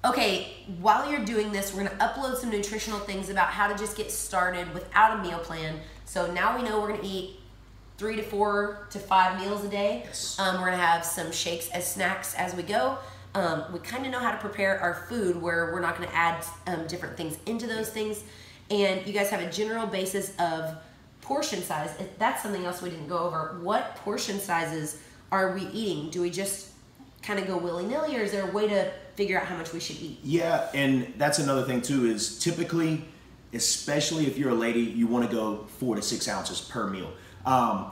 Okay, while you're doing this, we're gonna upload some nutritional things about how to just get started without a meal plan. So now we know we're gonna eat 3 to 4 to 5 meals a day. Yes. We're gonna have some shakes as snacks as we go. We kind of know how to prepare our food where we're not gonna add different things into those things. And you guys have a general basis of portion size. That's something else we didn't go over. What portion sizes are we eating? Do we just kind of go willy-nilly, or is there a way to figure out how much we should eat? Yeah, and that's another thing too, is typically, especially if you're a lady, you want to go 4 to 6 ounces per meal.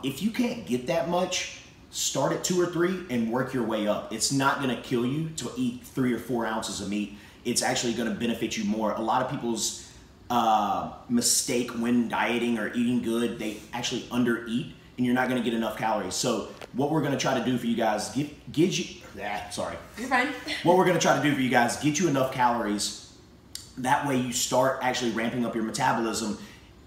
If you can't get that much, start at 2 or 3 and work your way up. It's not going to kill you to eat 3 or 4 ounces of meat. It's actually going to benefit you more. A lot of people's mistake when dieting or eating good, they actually undereat, and you're not going to get enough calories. So what we're going to try to do for you guys, You're fine. What we're going to try to do for you guys, get you enough calories. That way you start actually ramping up your metabolism,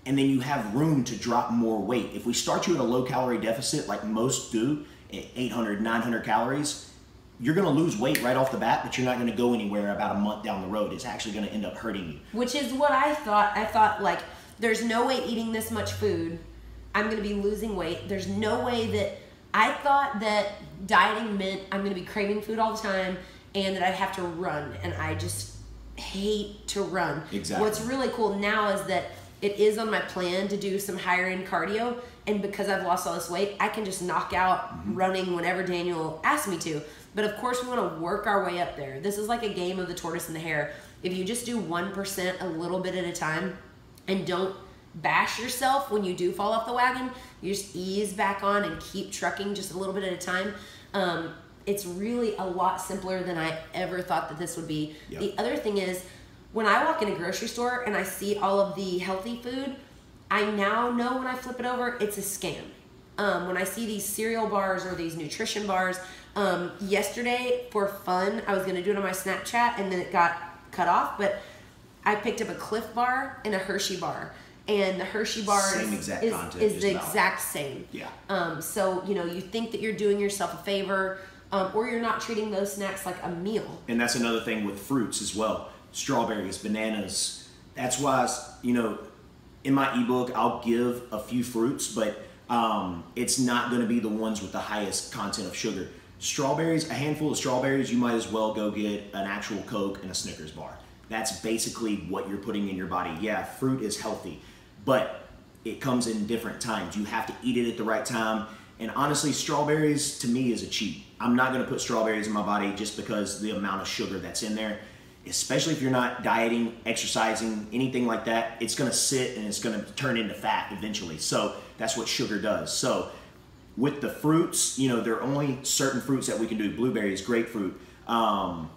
and then you have room to drop more weight. If we start you at a low calorie deficit like most do, at 800, 900 calories, you're going to lose weight right off the bat, but you're not going to go anywhere about a month down the road. It's actually going to end up hurting you. Which is what I thought. I thought, like, there's no way eating this much food, I'm going to be losing weight. There's no way that, I thought that dieting meant I'm going to be craving food all the time and that I'd have to run, and I just hate to run. Exactly. What's really cool now is that it is on my plan to do some higher end cardio, and because I've lost all this weight, I can just knock out running whenever Daniel asks me to. But of course we want to work our way up there. This is like a game of the tortoise and the hare. If you just do 1% a little bit at a time and don't bash yourself when you do fall off the wagon, you just ease back on and keep trucking just a little bit at a time. It's really a lot simpler than I ever thought that this would be. Yep. The other thing is, when I walk in a grocery store and I see all of the healthy food, I now know when I flip it over, it's a scam. When I see these cereal bars or these nutrition bars, yesterday for fun, I was gonna do it on my Snapchat and then it got cut off, but I picked up a Cliff bar and a Hershey bar. And the Hershey bar is the exact same. Yeah. So, you know, you think that you're doing yourself a favor, or you're not treating those snacks like a meal. And that's another thing with fruits as well. Strawberries, bananas. That's why, you know, in my ebook, I'll give a few fruits, but it's not going to be the ones with the highest content of sugar. Strawberries, a handful of strawberries, you might as well go get an actual Coke and a Snickers bar. That's basically what you're putting in your body. Yeah, fruit is healthy, but it comes in different times. You have to eat it at the right time. And honestly, strawberries to me is a cheat. I'm not going to put strawberries in my body just because the amount of sugar that's in there, especially if you're not dieting, exercising, anything like that. It's going to sit and it's going to turn into fat eventually. So that's what sugar does. So with the fruits, you know, there are only certain fruits that we can do. Blueberries, grapefruit, and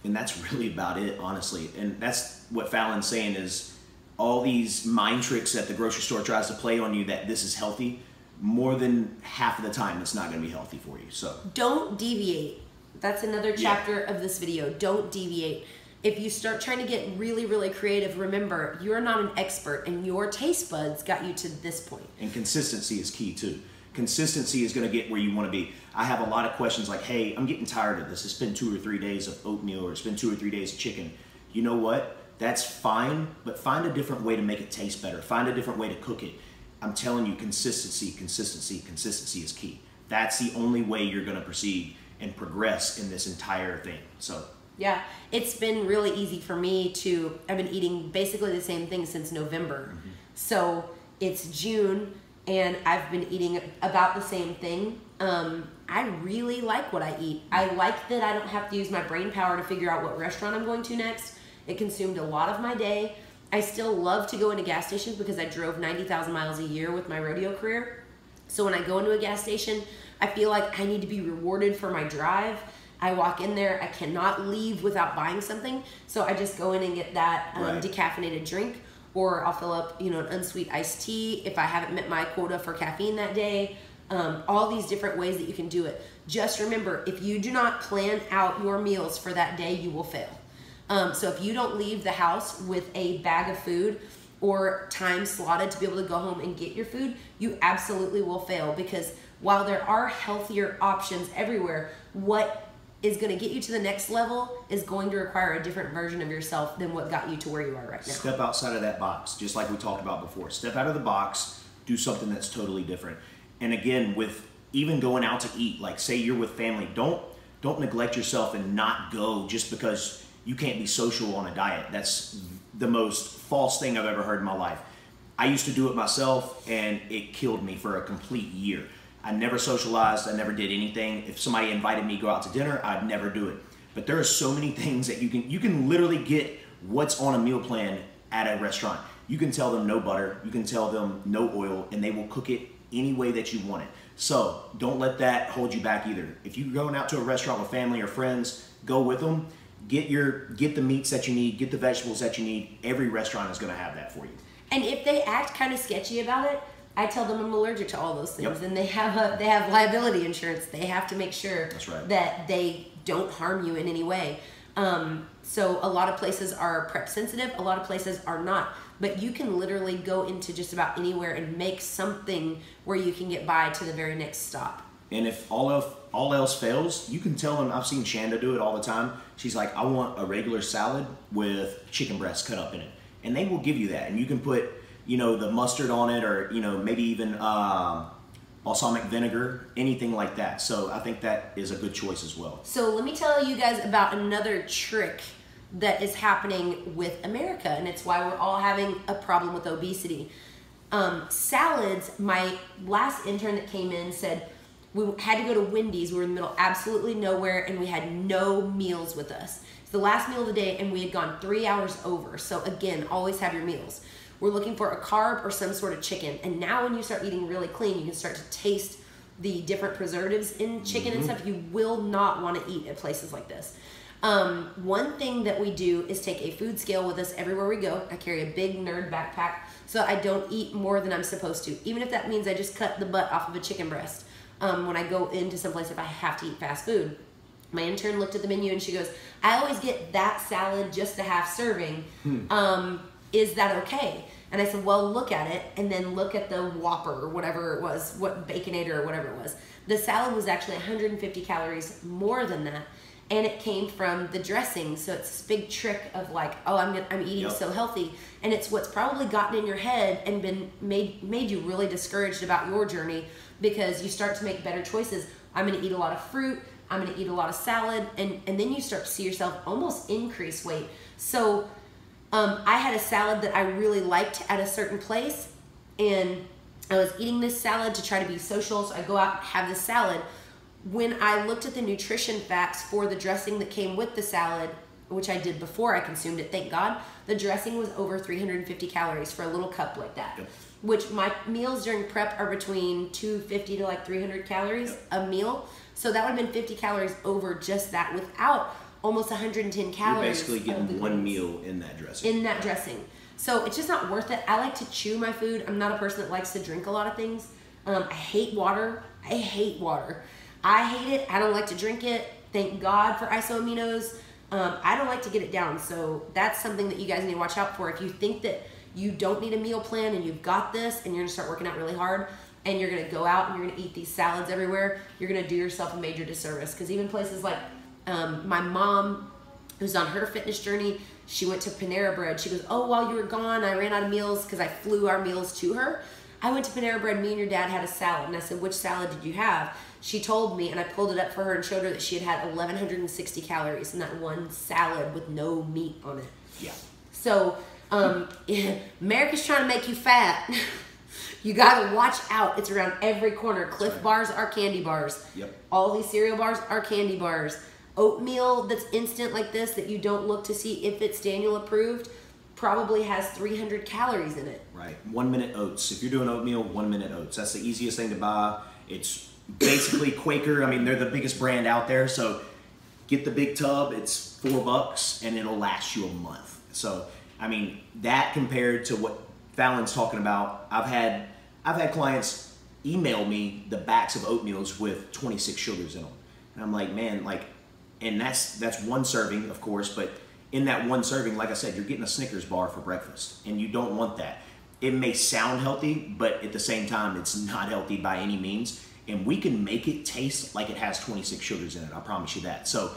that's really about it, honestly. And that's what Fallon's saying, is all these mind tricks that the grocery store tries to play on you that this is healthy, more than half of the time it's not going to be healthy for you. So don't deviate. That's another chapter of this video. Don't deviate. If you start trying to get really, really creative, remember, you're not an expert and your taste buds got you to this point. And consistency is key too. Consistency is going to get where you want to be. I have a lot of questions like, hey, I'm getting tired of this. It's been 2 or 3 days of oatmeal, or it's been 2 or 3 days of chicken. You know what? That's fine, but find a different way to make it taste better. Find a different way to cook it. I'm telling you, consistency, consistency, consistency is key. That's the only way you're going to proceed and progress in this entire thing. So yeah, it's been really easy for me to, I've been eating basically the same thing since November. So it's June and I've been eating about the same thing. I really like what I eat. I like that I don't have to use my brain power to figure out what restaurant I'm going to next. It consumed a lot of my day. I still love to go into gas stations because I drove 90,000 miles a year with my rodeo career. So when I go into a gas station, I feel like I need to be rewarded for my drive. I walk in there, I cannot leave without buying something. So I just go in and get that decaffeinated drink, or I'll fill up, you know, an unsweet iced tea if I haven't met my quota for caffeine that day. All these different ways that you can do it. Just remember, if you do not plan out your meals for that day, you will fail. So if you don't leave the house with a bag of food or time slotted to be able to go home and get your food, you absolutely will fail, because while there are healthier options everywhere, what is going to get you to the next level is going to require a different version of yourself than what got you to where you are right now. Step outside of that box, just like we talked about before. Step out of the box, do something that's totally different. And again, with even going out to eat, like say you're with family, don't neglect yourself and not go just because you can't be social on a diet. That's the most false thing I've ever heard in my life. I used to do it myself and it killed me for a complete year. I never socialized, I never did anything. If somebody invited me to go out to dinner, I'd never do it. But there are so many things that you can literally get what's on a meal plan at a restaurant. You can tell them no butter, you can tell them no oil, and they will cook it any way that you want it. So don't let that hold you back either. If you're going out to a restaurant with family or friends, go with them. Get the meats that you need, get the vegetables that you need. Every restaurant is gonna have that for you. And if they act kind of sketchy about it, I tell them I'm allergic to all those things, yep. and they have liability insurance. They have to make sure That's right. that they don't harm you in any way. So a lot of places are prep sensitive, a lot of places are not. But you can literally go into just about anywhere and make something where you can get by to the very next stop. And if all else fails, you can tell them. I've seen Shanda do it all the time. She's like, I want a regular salad with chicken breast cut up in it, and they will give you that. And you can put, the mustard on it, or maybe even balsamic vinegar, anything like that. So I think that is a good choice as well. So let me tell you guys about another trick that is happening with America, and it's why we're all having a problem with obesity. Salads, my last intern that came in said we had to go to Wendy's. We were in the middle of absolutely nowhere, and we had no meals with us. It's the last meal of the day, and we had gone 3 hours over. So again, always have your meals. We're looking for a carb or some sort of chicken. And now when you start eating really clean, you can start to taste the different preservatives in chicken and stuff. You will not want to eat at places like this. One thing that we do is take a food scale with us everywhere we go. I carry a big nerd backpack so I don't eat more than I'm supposed to, even if that means I just cut the butt off of a chicken breast. When I go into someplace, if I have to eat fast food. My intern looked at the menu and she goes, I always get that salad, just a half serving. Is that okay? And I said, well, look at it, and then look at the Whopper or whatever it was, what Baconator or whatever it was. The salad was actually 150 calories more than that, and it came from the dressing. So it's this big trick of like, oh, I'm eating so healthy, and it's what's probably gotten in your head and been made you really discouraged about your journey, because you start to make better choices. I'm going to eat a lot of fruit. I'm going to eat a lot of salad, and then you start to see yourself almost increase weight. So I had a salad that I really liked at a certain place, and I was eating this salad to try to be social, so I go out and have this salad. When I looked at the nutrition facts for the dressing that came with the salad, which I did before I consumed it, thank God, the dressing was over 350 calories for a little cup like that. Yep. Which my meals during prep are between 250 to like 300 calories a meal. So that would have been 50 calories over just that without almost 110 calories. You're basically getting one meal in that dressing. In that dressing. So it's just not worth it. I like to chew my food. I'm not a person that likes to drink a lot of things. I hate water. I hate water. I hate it. I don't like to drink it. Thank God for isoaminos. I don't like to get it down. So that's something that you guys need to watch out for. If you think that you don't need a meal plan and you've got this and you're going to start working out really hard and you're going to go out and you're going to eat these salads everywhere, you're going to do yourself a major disservice. Because even places like my mom, who's on her fitness journey, she went to Panera Bread. She goes, oh, while you were gone, I ran out of meals because I flew our meals to her. I went to Panera Bread, me and your dad had a salad. And I said, which salad did you have? She told me, and I pulled it up for her and showed her that she had 1,160 calories in that one salad with no meat on it. Yeah. So America's trying to make you fat. You gotta watch out. It's around every corner. Cliff bars are candy bars. Yep. All these cereal bars are candy bars. Oatmeal that's instant like this that you don't look to see if it's Daniel approved probably has 300 calories in it. Right. 1 minute oats. If you're doing oatmeal, 1 minute oats. That's the easiest thing to buy. It's basically Quaker. I mean, they're the biggest brand out there. So get the big tub. It's $4 and it'll last you a month. So, I mean, that compared to what Fallon's talking about, I've had clients email me the backs of oatmeals with 26 sugars in them. And I'm like, man, like, and that's one serving, of course, but in that one serving, like I said, you're getting a Snickers bar for breakfast, and you don't want that. It may sound healthy, but at the same time, it's not healthy by any means. and we can make it taste like it has 26 sugars in it. I promise you that. So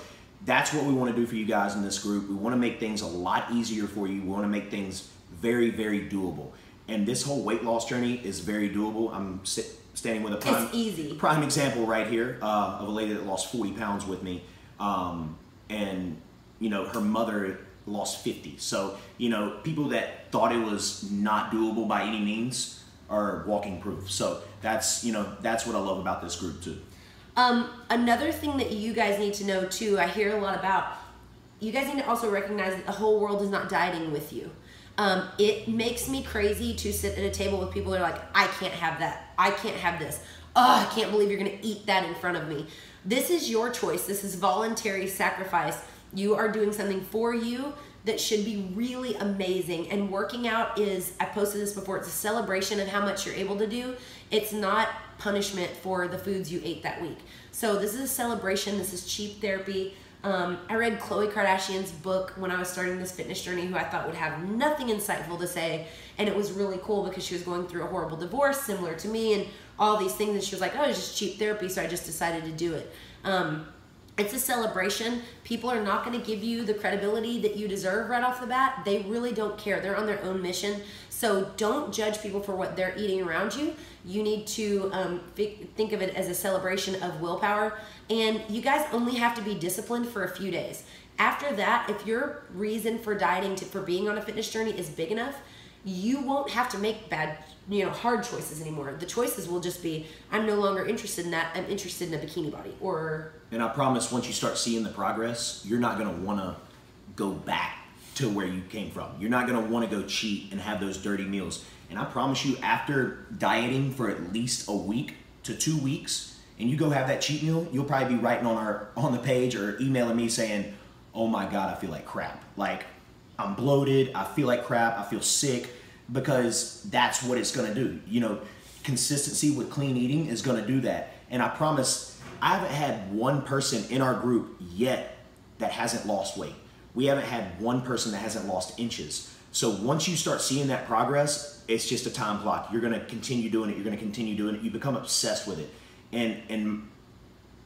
that's what we want to do for you guys in this group. We want to make things a lot easier for you. We want to make things very, very doable. And this whole weight loss journey is very doable. I'm standing with a prime example right here of a lady that lost 40 pounds with me. And, you know, her mother lost 50. So, you know, people that thought it was not doable by any means are walking proof. So that's, you know, that's what I love about this group too. Another thing that you guys need to know too, I hear a lot about, you guys need to also recognize that the whole world is not dieting with you. It makes me crazy to sit at a table with people that are like, I can't have that. I can't have this. Oh, I can't believe you're going to eat that in front of me. This is your choice. This is voluntary sacrifice. You are doing something for you that should be really amazing. And working out is, I posted this before, it's a celebration of how much you're able to do. It's not punishment for the foods you ate that week. So this is a celebration. This is cheap therapy. I read Khloe Kardashian's book when I was starting this fitness journey, who I thought would have nothing insightful to say. And it was really cool because she was going through a horrible divorce similar to me and all these things. And she was like, oh, it's just cheap therapy. So I just decided to do it. It's a celebration. People are not going to give you the credibility that you deserve right off the bat. They really don't care. They're on their own mission. So don't judge people for what they're eating around you. You need to think of it as a celebration of willpower. And you guys only have to be disciplined for a few days. After that, if your reason for dieting, for being on a fitness journey is big enough, you won't have to make bad, hard choices anymore. The choices will just be, I'm no longer interested in that. I'm interested in a bikini body. And I promise, once you start seeing the progress, you're not going to want to go back to where you came from. You're not going to want to go cheat and have those dirty meals. And I promise you, after dieting for at least a week to 2 weeks, and you go have that cheat meal, you'll probably be writing on the page or emailing me saying, oh my God, I feel like crap. Like, I'm bloated, I feel like crap, I feel sick, because that's what it's gonna do. Consistency with clean eating is gonna do that. And I promise, I haven't had one person in our group yet that hasn't lost weight. We haven't had one person that hasn't lost inches. So once you start seeing that progress, it's just a time clock. You're gonna continue doing it, you're gonna continue doing it, you become obsessed with it. And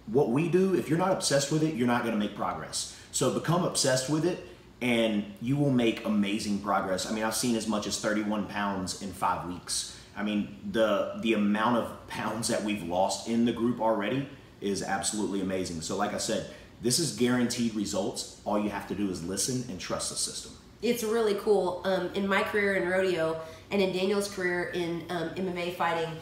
what we do, if you're not obsessed with it, you're not gonna make progress. So become obsessed with it, and you will make amazing progress. I mean, I've seen as much as 31 pounds in 5 weeks. I mean, the amount of pounds that we've lost in the group already is absolutely amazing. So like I said, this is guaranteed results. All you have to do is listen and trust the system. It's really cool. In my career in rodeo and in Daniel's career in MMA fighting,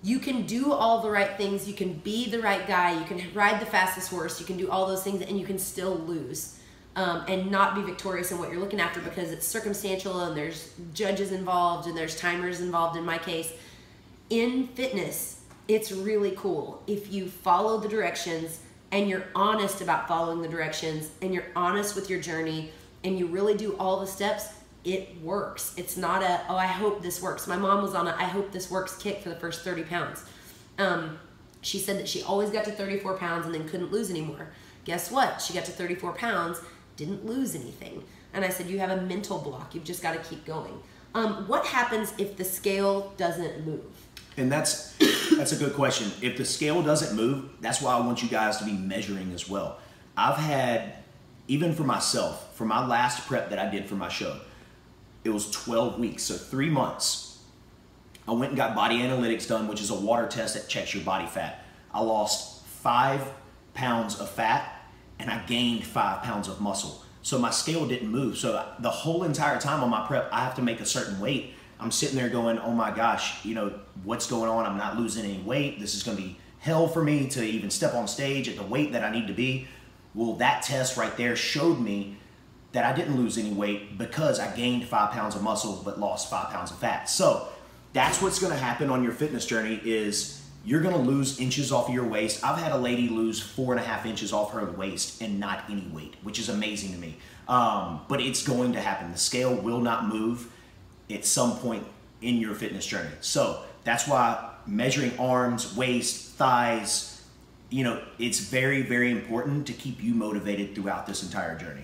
you can do all the right things. You can be the right guy. You can ride the fastest horse. You can do all those things, and you can still lose and not be victorious in what you're looking after, because it's circumstantial and there's judges involved and there's timers involved in my case. In fitness, it's really cool if you follow the directions and you're honest about following the directions and you're honest with your journey and you really do all the steps. It works. It's not a, oh, I hope this works. My mom was on a, I hope this works kick for the first 30 pounds. She said that she always got to 34 pounds and then couldn't lose anymore. Guess what? She got to 34 pounds, didn't lose anything. And I said, you have a mental block. You've just got to keep going. What happens if the scale doesn't move? And that's a good question. If the scale doesn't move, that's why I want you guys to be measuring as well. I've had, even for myself, for my last prep that I did for my show, it was 12 weeks, so 3 months. I went and got body analytics done, which is a water test that checks your body fat. I lost 5 pounds of fat and I gained 5 pounds of muscle. So my scale didn't move. So the whole entire time on my prep, I have to make a certain weight. I'm sitting there going, oh my gosh, what's going on? I'm not losing any weight. This is gonna be hell for me to even step on stage at the weight that I need to be. Well, that test right there showed me that I didn't lose any weight because I gained 5 pounds of muscle but lost 5 pounds of fat. So that's what's gonna happen on your fitness journey, is you're gonna lose inches off of your waist. I've had a lady lose 4.5 inches off her waist and not any weight, which is amazing to me. But it's going to happen. The scale will not move at some point in your fitness journey. So that's why measuring arms, waist, thighs, it's very, very important to keep you motivated throughout this entire journey.